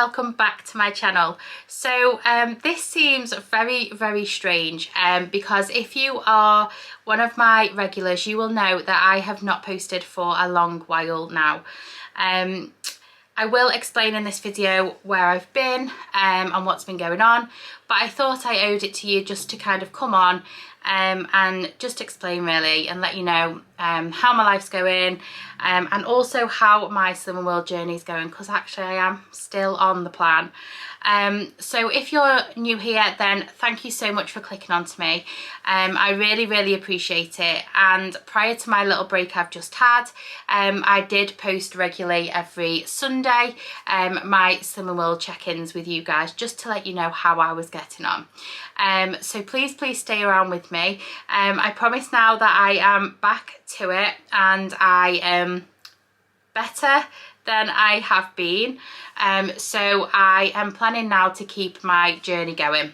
welcome back to my channel. So this seems very strange because if you are one of my regulars, you will know that I have not posted for a long while now. I will explain in this video where I've been and what's been going on, but I thought I owed it to you just to kind of come on and just explain really and let you know how my life's going and also how my Slimming World journey is going, because actually I am still on the plan. So if you're new here, then thank you so much for clicking onto me. I really appreciate it. And prior to my little break I've just had, I did post regularly every Sunday my Slimming World check-ins with you guys, just to let you know how I was getting on. So please stay around with me. I promise now that I am back to it and I am better than I have been. So I am planning now to keep my journey going.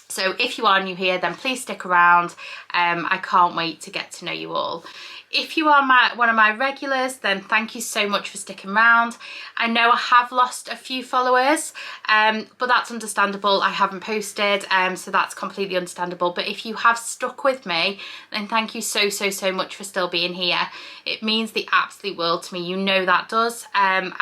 So if you are new here, then please stick around. I can't wait to get to know you all. If you are one of my regulars, then thank you so much for sticking around. I know I have lost a few followers, but that's understandable. I haven't posted, so that's completely understandable. But if you have stuck with me, then thank you so much for still being here. It means the absolute world to me. You know that does. And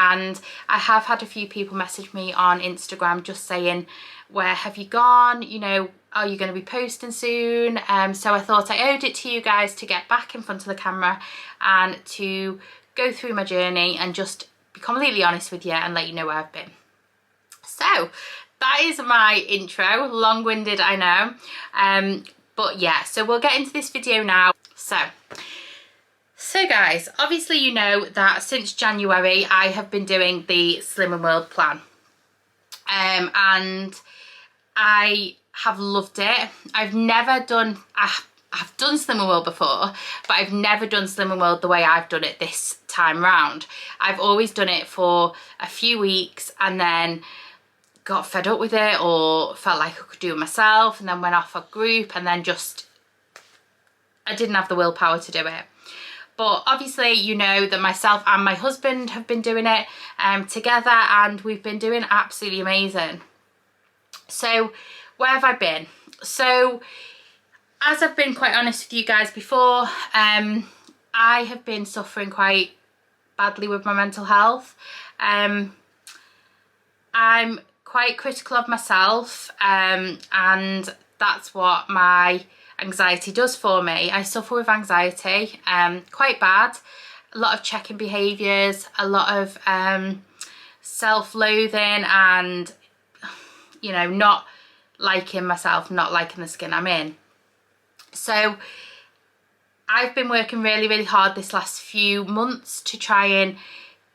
I have had a few people message me on Instagram just saying, where have you gone? You know, are you going to be posting soon? So I thought I owed it to you guys to get back in front of the camera and to go through my journey and just be completely honest with you and let you know where I've been. So that is my intro, long-winded I know, but yeah, so we'll get into this video now. So guys, obviously you know that since January I have been doing the Slimming World plan, and I have loved it. I've never done, I've done Slimming World before, but I've never done Slimming World the way I've done it this time round. I've always done it for a few weeks and then got fed up with it or felt like I could do it myself and then went off a group and then just, I didn't have the willpower to do it. But obviously you know that myself and my husband have been doing it together and we've been doing absolutely amazing. So where have I been? So as I've been quite honest with you guys before, I have been suffering quite badly with my mental health. I'm quite critical of myself, and that's what my anxiety does for me. I suffer with anxiety, quite bad. A lot of checking behaviours, a lot of self-loathing and, you know, not liking myself, not liking the skin I'm in. So I've been working really hard this last few months to try and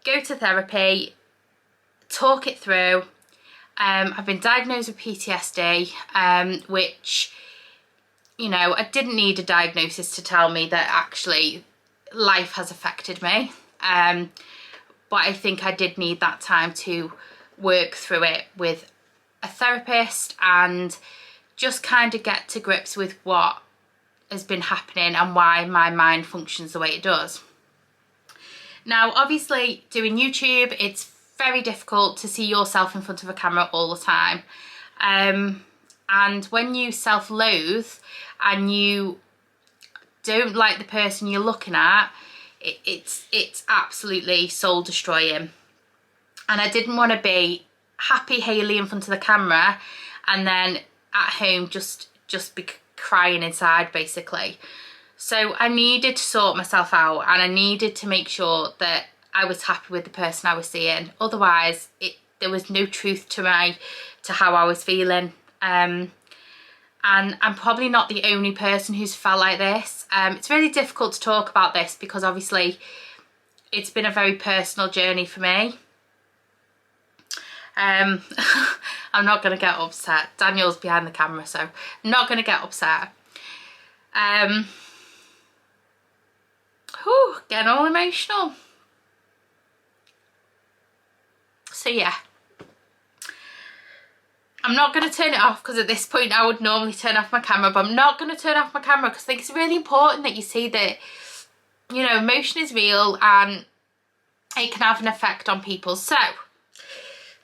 go to therapy, talk it through. I've been diagnosed with PTSD, which, you know, I didn't need a diagnosis to tell me that actually life has affected me. But I think I did need that time to work through it with a therapist and just kind of get to grips with what has been happening and why my mind functions the way it does. Now obviously doing YouTube, it's very difficult to see yourself in front of a camera all the time, and when you self-loathe and you don't like the person you're looking at, it's absolutely soul destroying. And I didn't want to be happy Hayley in front of the camera and then at home just be crying inside basically. So I needed to sort myself out and I needed to make sure that I was happy with the person I was seeing. Otherwise there was no truth to how I was feeling. And I'm probably not the only person who's felt like this. It's really difficult to talk about this because obviously it's been a very personal journey for me. I'm not going to get upset. Daniel's behind the camera, so I'm not going to get upset. Getting all emotional. So yeah, I'm not going to turn it off because at this point I would normally turn off my camera, but I'm not going to turn off my camera because I think it's really important that you see that, you know, emotion is real and it can have an effect on people. So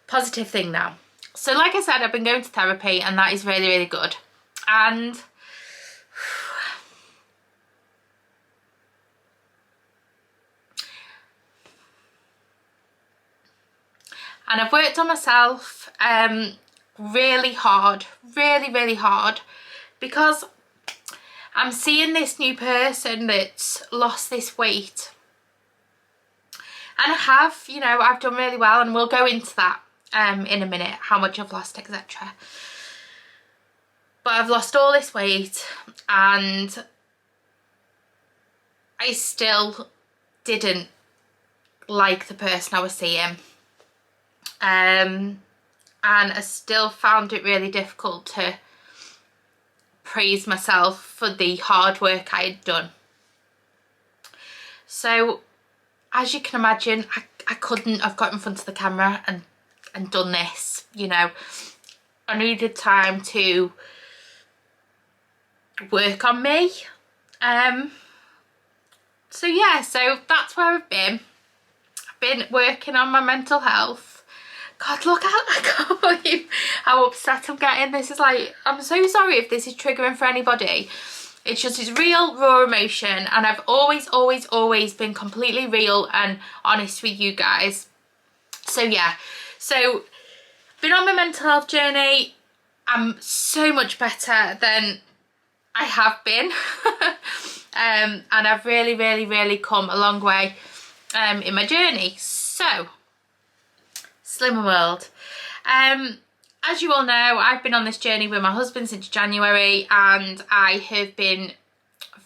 positive thing now. So like I said, I've been going to therapy, and that is really, really good. And I've worked on myself really hard, really hard, because I'm seeing this new person that's lost this weight. And I have, you know, I've done really well, and we'll go into that in a minute, how much I've lost, etc. But I've lost all this weight, and I still didn't like the person I was seeing. And I still found it really difficult to praise myself for the hard work I had done. So as you can imagine, I couldn't have got in front of the camera and done this, you know. I needed time to work on me. So yeah, so that's where I've been. I've been working on my mental health. God, look out, I can't believe how upset I'm getting. This is like, I'm so sorry if this is triggering for anybody. It's just, it's real, raw emotion, and I've always been completely real and honest with you guys. So yeah, so been on my mental health journey. I'm so much better than I have been. And I've really come a long way in my journey. So Slimmer World. As you all know, I've been on this journey with my husband since January, and I have been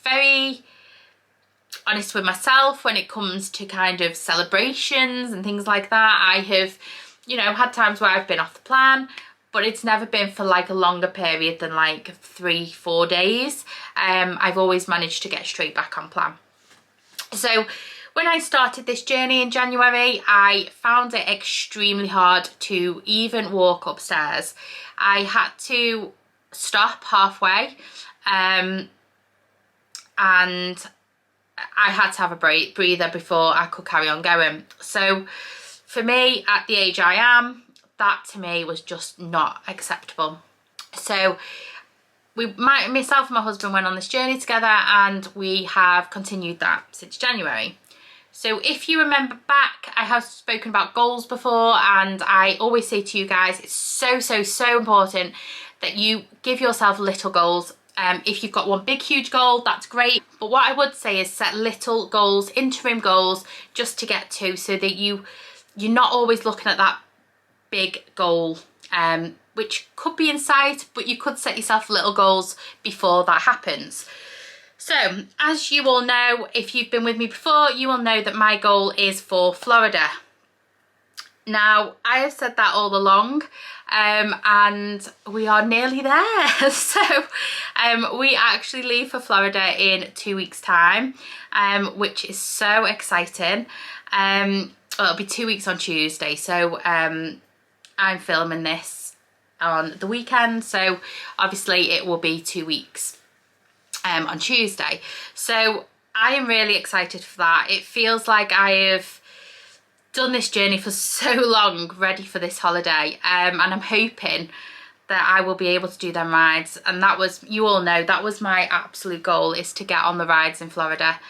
very honest with myself when it comes to kind of celebrations and things like that. I have, you know, had times where I've been off the plan, but it's never been for like a longer period than like 3-4 days. I've always managed to get straight back on plan. So when I started this journey in January, I found it extremely hard to even walk upstairs. I had to stop halfway, and I had to have a breather before I could carry on going. So for me, at the age I am, that to me was just not acceptable. So myself and my husband went on this journey together, and we have continued that since January. So if you remember back, I have spoken about goals before, and I always say to you guys, it's so important that you give yourself little goals. If you've got one big huge goal, that's great, but what I would say is set little goals, interim goals, just to get to, so that you're not always looking at that big goal, which could be in sight, but you could set yourself little goals before that happens. So, as you all know, if you've been with me before, you will know that my goal is for Florida. Now, I have said that all along, and we are nearly there. So, we actually leave for Florida in 2 weeks' time, which is so exciting. Well, it'll be 2 weeks on Tuesday, so I'm filming this on the weekend, so obviously it will be 2 weeks. On Tuesday. So I am really excited for that. It feels like I have done this journey for so long, ready for this holiday, and I'm hoping that I will be able to do them rides. And that was, you all know, that was my absolute goal, is to get on the rides in Florida,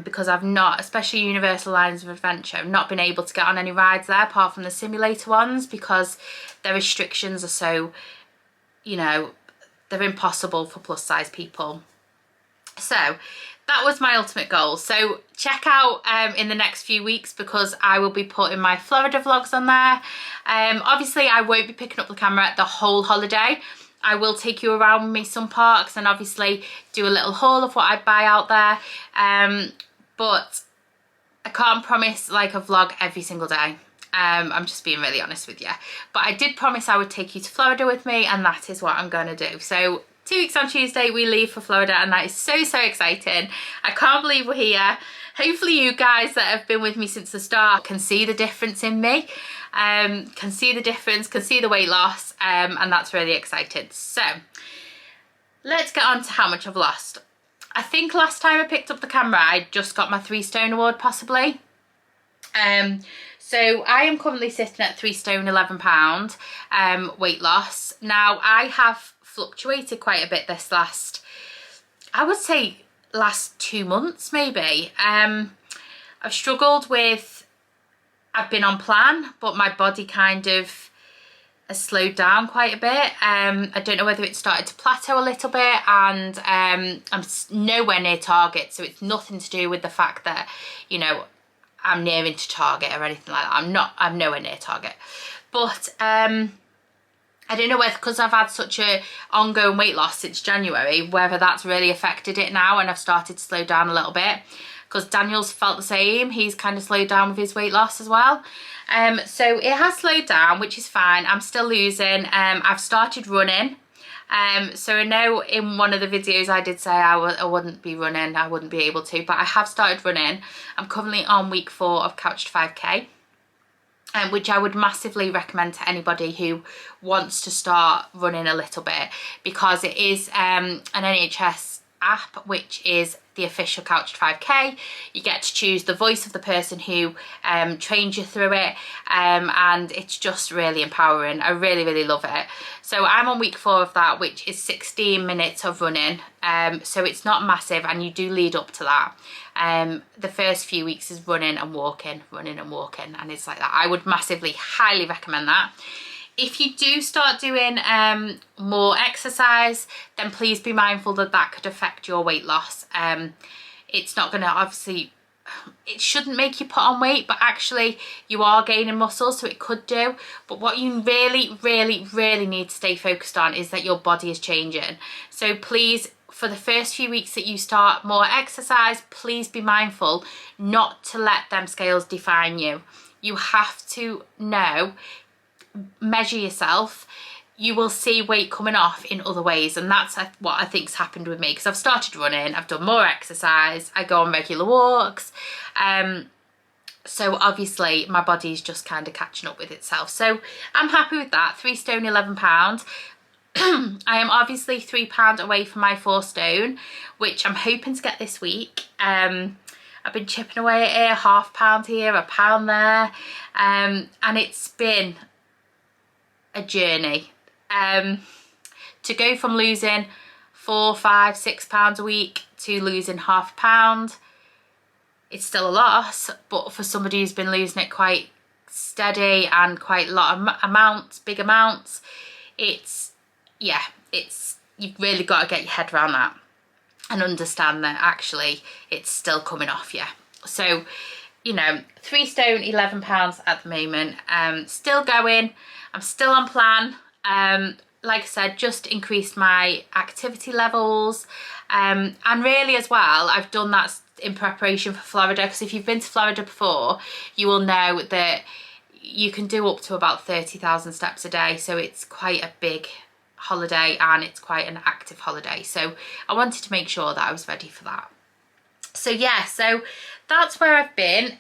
because I've not, especially Universal Lines of Adventure, I've not been able to get on any rides there apart from the simulator ones, because their restrictions are so, you know, they're impossible for plus size people. So that was my ultimate goal. So check out in the next few weeks, because I will be putting my Florida vlogs on there. Obviously I won't be picking up the camera the whole holiday. I will take you around with me some parks, and obviously do a little haul of what I buy out there. But I can't promise like a vlog every single day. I'm just being really honest with you. But I did promise I would take you to Florida with me, and that is what I'm going to do. So 2 weeks on Tuesday we leave for Florida, and that is so exciting. I can't believe we're here. Hopefully you guys that have been with me since the start can see the difference in me, can see the difference, can see the weight loss, and that's really exciting. So let's get on to how much I've lost. I think last time I picked up the camera I just got my 3 stone award possibly. So I am currently sitting at 3 stone 11 pound weight loss. Now I have fluctuated quite a bit this last, I would say last 2 months maybe. I've struggled with, I've been on plan, but my body kind of has slowed down quite a bit. I don't know whether it started to plateau a little bit, and I'm nowhere near target, so it's nothing to do with the fact that, you know, I'm nearing to target or anything like that. I'm nowhere near target. But I don't know whether, because I've had such a ongoing weight loss since January, whether that's really affected it now and I've started to slow down a little bit. Because Daniel's felt the same. He's kind of slowed down with his weight loss as well. So it has slowed down, which is fine. I'm still losing. I've started running. So I know in one of the videos I did say I wouldn't be running, I wouldn't be able to, but I have started running. I'm currently on week 4 of Couch to 5k, which I would massively recommend to anybody who wants to start running a little bit, because it is an NHS app, which is the official Couch to 5k. You get to choose the voice of the person who trains you through it, and it's just really empowering. I really love it. So I'm on week 4 of that, which is 16 minutes of running. So it's not massive, and you do lead up to that. The first few weeks is running and walking, and it's like that. I would massively, highly recommend that. If you do start doing more exercise, then please be mindful that that could affect your weight loss. It's not going to, obviously, it shouldn't make you put on weight, but actually you are gaining muscle, so it could do. But what you really need to stay focused on is that your body is changing. So please, for the first few weeks that you start more exercise, please be mindful not to let them scales define you. You have to know, measure yourself. You will see weight coming off in other ways, and that's what I think's happened with me, because I've started running, I've done more exercise, I go on regular walks, so obviously my body's just kind of catching up with itself. So I'm happy with that. 3 stone 11 pound. I am obviously £3 away from my 4 stone, which I'm hoping to get this week. I've been chipping away at it, £0.5 here, £1 there, and it's been a journey. To go from losing £4, £5, £6 a week to losing £0.5, it's still a loss, but for somebody who's been losing it quite steady and quite a lot of amounts, big amounts, it's, yeah, it's, you've really got to get your head around that and understand that actually it's still coming off you. So, you know, 3 stone 11 pounds at the moment. Still going, I'm still on plan. Like I said, just increased my activity levels, and really as well, I've done that in preparation for Florida, because if you've been to Florida before, you will know that you can do up to about 30,000 steps a day, so it's quite a big holiday and it's quite an active holiday. So I wanted to make sure that I was ready for that. So yeah, so that's where I've been.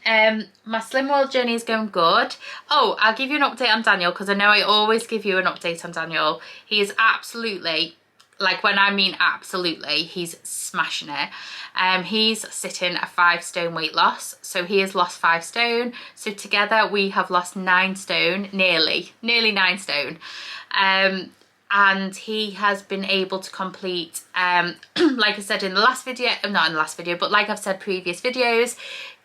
My Slim World journey is going good. Oh, I'll give you an update on Daniel, because I know I always give you an update on Daniel. He is absolutely, like when I mean absolutely, he's smashing it. He's sitting at 5 stone weight loss, so he has lost 5 stone. So together we have lost 9 stone, nearly 9 stone. And he has been able to complete, like I said in the last video, not in the last video, but like I've said previous videos,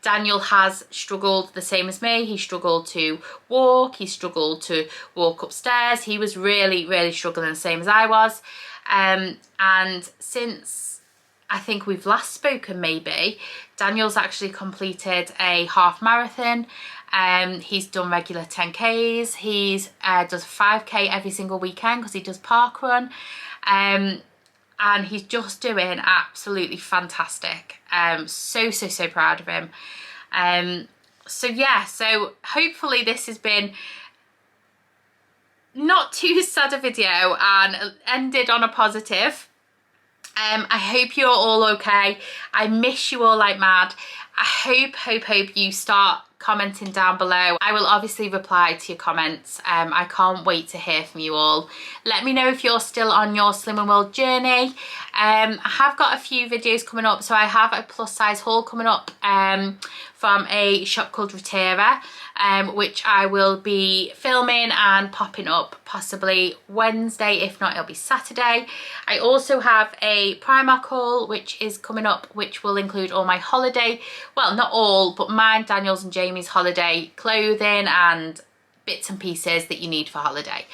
Daniel has struggled the same as me. He struggled to walk, he struggled to walk upstairs. He was really struggling the same as I was. And since I think we've last spoken maybe, Daniel's actually completed a half marathon. He's done regular 10Ks, he's does 5K every single weekend because he does park run, and he's just doing absolutely fantastic. So proud of him. So yeah, so hopefully this has been not too sad a video and ended on a positive. I hope you're all okay. I miss you all like mad. I hope you start commenting down below. I will obviously reply to your comments. I can't wait to hear from you all. Let me know if you're still on your Slimming World journey. I have got a few videos coming up. So I have a plus size haul coming up from a shop called Rotera, which I will be filming and popping up possibly Wednesday, if not it'll be Saturday. I also have a Primark haul which is coming up, which will include all my holiday, well not all, but mine, Daniel's and Jamie's holiday clothing and bits and pieces that you need for holiday.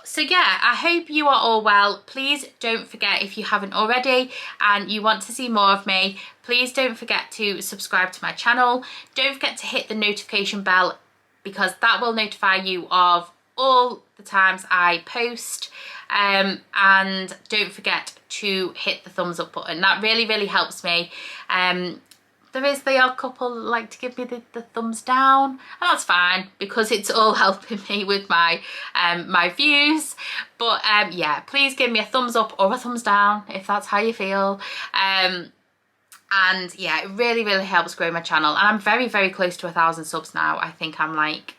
So yeah, I hope you are all well. Please don't forget, if you haven't already and you want to see more of me, please don't forget to subscribe to my channel. Don't forget to hit the notification bell, because that will notify you of all the times I post. And don't forget to hit the thumbs up button. That really, really helps me. There is the odd couple that like to give me the thumbs down, and that's fine because it's all helping me with my my views. But yeah, please give me a thumbs up or a thumbs down if that's how you feel. And yeah, it really, really helps grow my channel. And I'm very, very close to 1,000 subs now. I think I'm like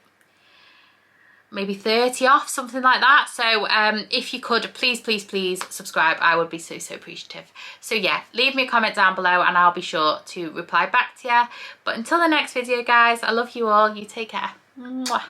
maybe 30 off, something like that. So if you could, please, please, please subscribe. I would be so, so appreciative. So yeah, leave me a comment down below and I'll be sure to reply back to you. But until the next video, guys, I love you all. You take care. Mwah.